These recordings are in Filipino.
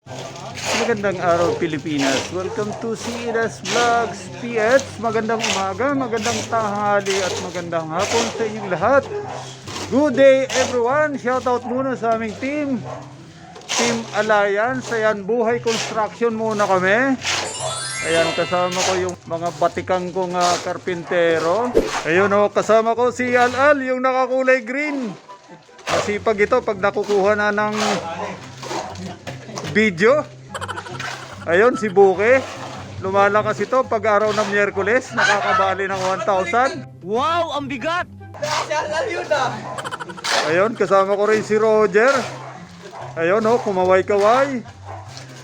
Magandang araw Pilipinas. Welcome to CNS Vlogs PH. Magandang umaga, magandang tanghali at magandang hapon sa inyong lahat. Good day everyone. Shoutout muna sa aming Team Alliance. Ayan, buhay construction muna kami. Ayan, kasama ko yung mga batikang kong karpintero. Ayun o, kasama ko si Al, yung nakakulay green. Masipag ito pag nakukuha na ng video. Ayun, si Buke. Lumalakas ito pag araw ng Miyerkules. Nakakabali ng 1,000. Wow, ang bigat! Ayun, kasama ko rin si Roger. Ayun, oh, kumaway-kaway.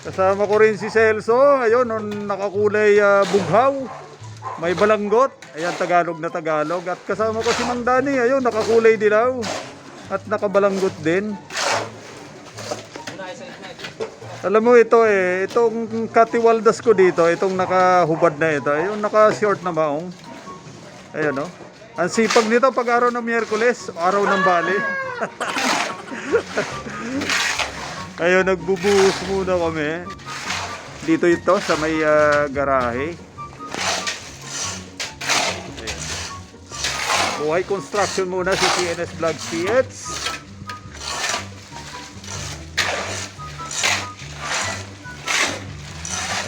Kasama ko rin si Celso. Ayun, oh, nakakulay bughaw. May balanggot. Ayan, Tagalog na Tagalog. At kasama ko si Mang Dani. Ayun, nakakulay dilaw. At nakabalanggot din. Alam mo ito itong katiwaldas ko dito, itong nakahubad na ito, yung naka-short na maong. Ayan o. Ang sipag nito pag araw ng Miyerkules, araw ng bali. Ayun, nagbubuhos muna kami. Dito ito sa may garahe. Ayan. Buhay construction muna si CNS Vlogs PH.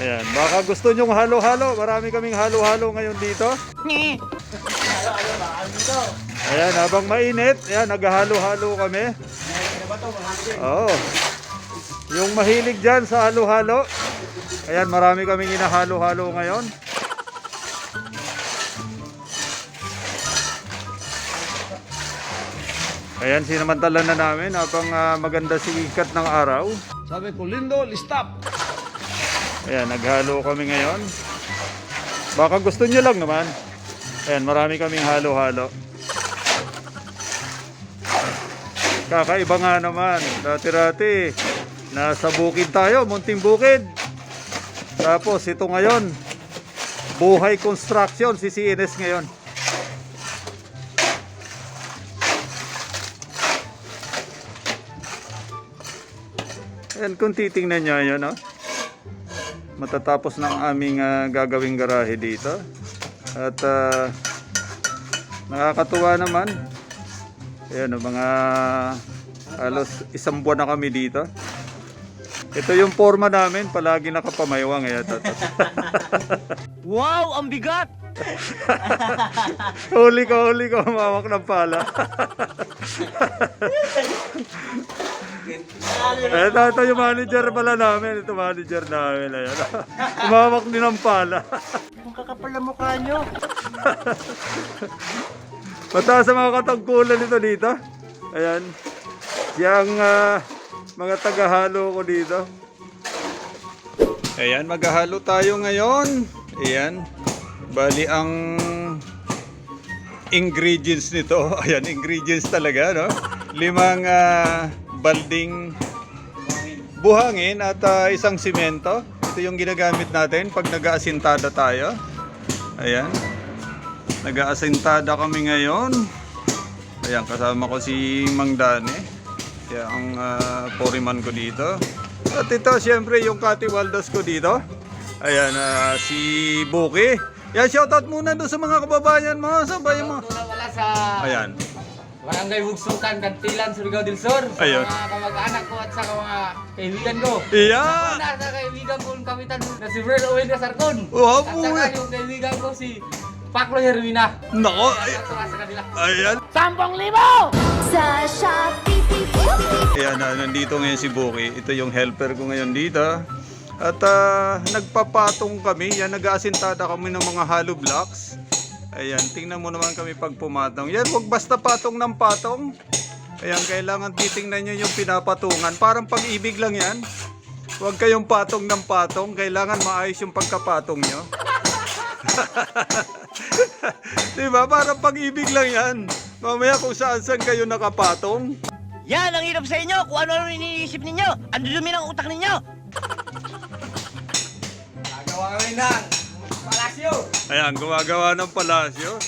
Ayan, baka gusto nyong halo-halo. Marami kaming halo-halo ngayon dito. Ayan, habang mainit, ayan, naghahalo-halo kami. Oo. Yung mahilig dyan sa halo-halo. Ayan, marami kaming inahalo-halo ngayon. Ayan, sinamantalan na namin habang maganda sikat ng araw. Sabi ko, Lindol, stop! Ayan, naghalo kami ngayon. Baka gusto nyo lang naman. Ayan, marami kaming halo-halo. Kakaiba nga naman. Dati-dati, nasa bukid tayo, munting bukid. Tapos, ito ngayon, buhay construction, si CNS ngayon. Ayan, kung titingnan nyo yun, no? Matatapos ng aming gagawing garahe dito. At nakakatuwa naman. Ayan, mga halos isang buwan na kami dito. Ito yung forma namin, palagi nakapamaywang. Wow, ang bigat! huli ko, mamawak ng pala. Ito yung manager pala namin. Ito manager namin. Ayan. Umawak din ng pala. Ang kakapal na mukha nyo. Mataas sa mga katangkulan nito dito. Ayan. Yang mga tagahalo ko dito. Ayan, maghahalo tayo ngayon. Ayan. Bali ang ingredients nito. Ayan, ingredients talaga, no? 5 balding buhangin at isang simento. Ito yung ginagamit natin pag nag-aasintada tayo. Ayan. Nag-aasintada kami ngayon. Ayan, kasama ko si Mang Dani. Kaya ang foreman ko dito. At ito, syempre, yung katiwaldas ko dito. Ayan, si Buki. Yan, shoutout muna doon sa mga kababayan mo. Sabay mo. Wala sa Ayan. Barangay Bugsukan, Kantilan, Surigao del Sur. Sa Ayun. mga kamag-anak ko at sa mga kaibigan ko. Iya. Sa kaibigan ko yung kapitan na si Fred Owen Sarcon. Wow, At saka yung kaibigan ko si Paclo Hermina. Nako. At saka sa kanila. Ayan. 10,000! Sa Shopee. Ayan, nandito ngayon si Buki. Ito yung helper ko ngayon dito. At nagpapatong kami. Yan, nag-aasintada kami ng mga hollow blocks. Ayan, tingnan mo naman kami pag pumatong. Yan, huwag basta patong ng patong. Ayan, kailangan titingnan nyo yung pinapatungan. Parang pag-ibig lang yan. Huwag kayong patong ng patong. Kailangan maayos yung pagkapatong nyo. Diba? Parang pag-ibig lang yan. Mamaya kung saan-saan kayo nakapatong. Yan ang hirap sa inyo kung ano iniisip ninyo. Ang dudumi ng utak ninyo. Nagawa kami ng palasyo. Ayan, gumagawa ng palasyo.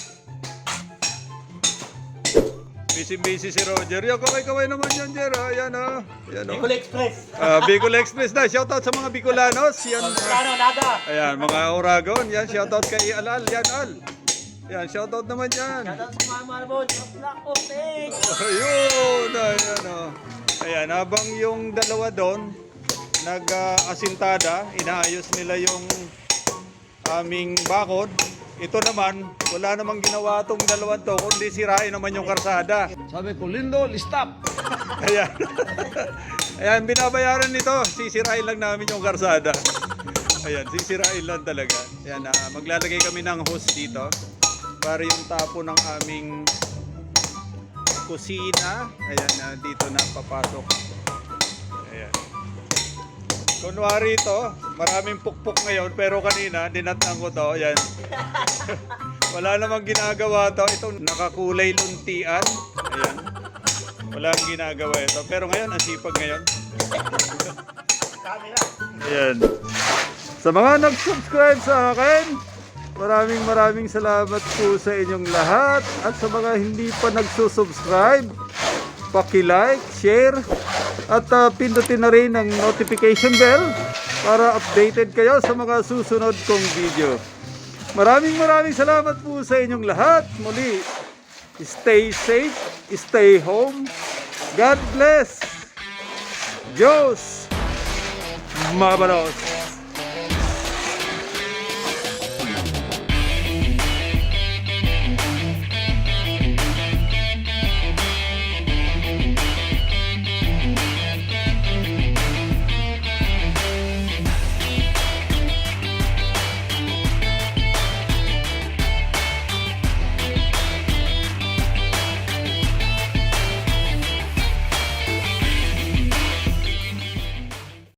Busy si Roger. Yo, kaway-kaway naman yan, Jer. Ayan, oh. Ayan, oh. Bicol Express. Bicol Express na. Shoutout sa mga Bicolanos. Yan. Ano, nada. Ayan, mga Oragon. Yan, shoutout kay Alal. Yan, Al. Yan, shoutout naman yan. Shoutout sa mga Malbon. Black Open. Ayun, ayan, oh. Ayan, habang yung dalawa doon, nag-asintada, inaayos nila yung aming bakod. Ito naman, wala namang ginawa tong dalawang to, kundi sirain naman yung karsada. Sabi ko, Lindol, stop! Ayan. Ayan, binabayaran nito. Sisirain lang namin yung karsada. Ayan, sisirain lang talaga. Ayan, maglalagay kami ng hose dito para yung tapo ng aming kusina. Ayan, dito na papasok. Ayan. Kunwari ito, maraming pukpok ngayon, pero kanina, dinatang ko to. Ayan. Wala namang ginagawa to. Ito, nakakulay luntian. Ayan. Wala nang ginagawa ito. Pero ngayon, ang sipag ngayon. Ayan. Sa mga nag-subscribe sa akin, maraming salamat po sa inyong lahat. At sa mga hindi pa nagsusubscribe, paki-like, share, at pindutin na rin ang notification bell para updated kayo sa mga susunod kong video. Maraming salamat po sa inyong lahat. Muli, stay safe, stay home. God bless. Diyos mabalos.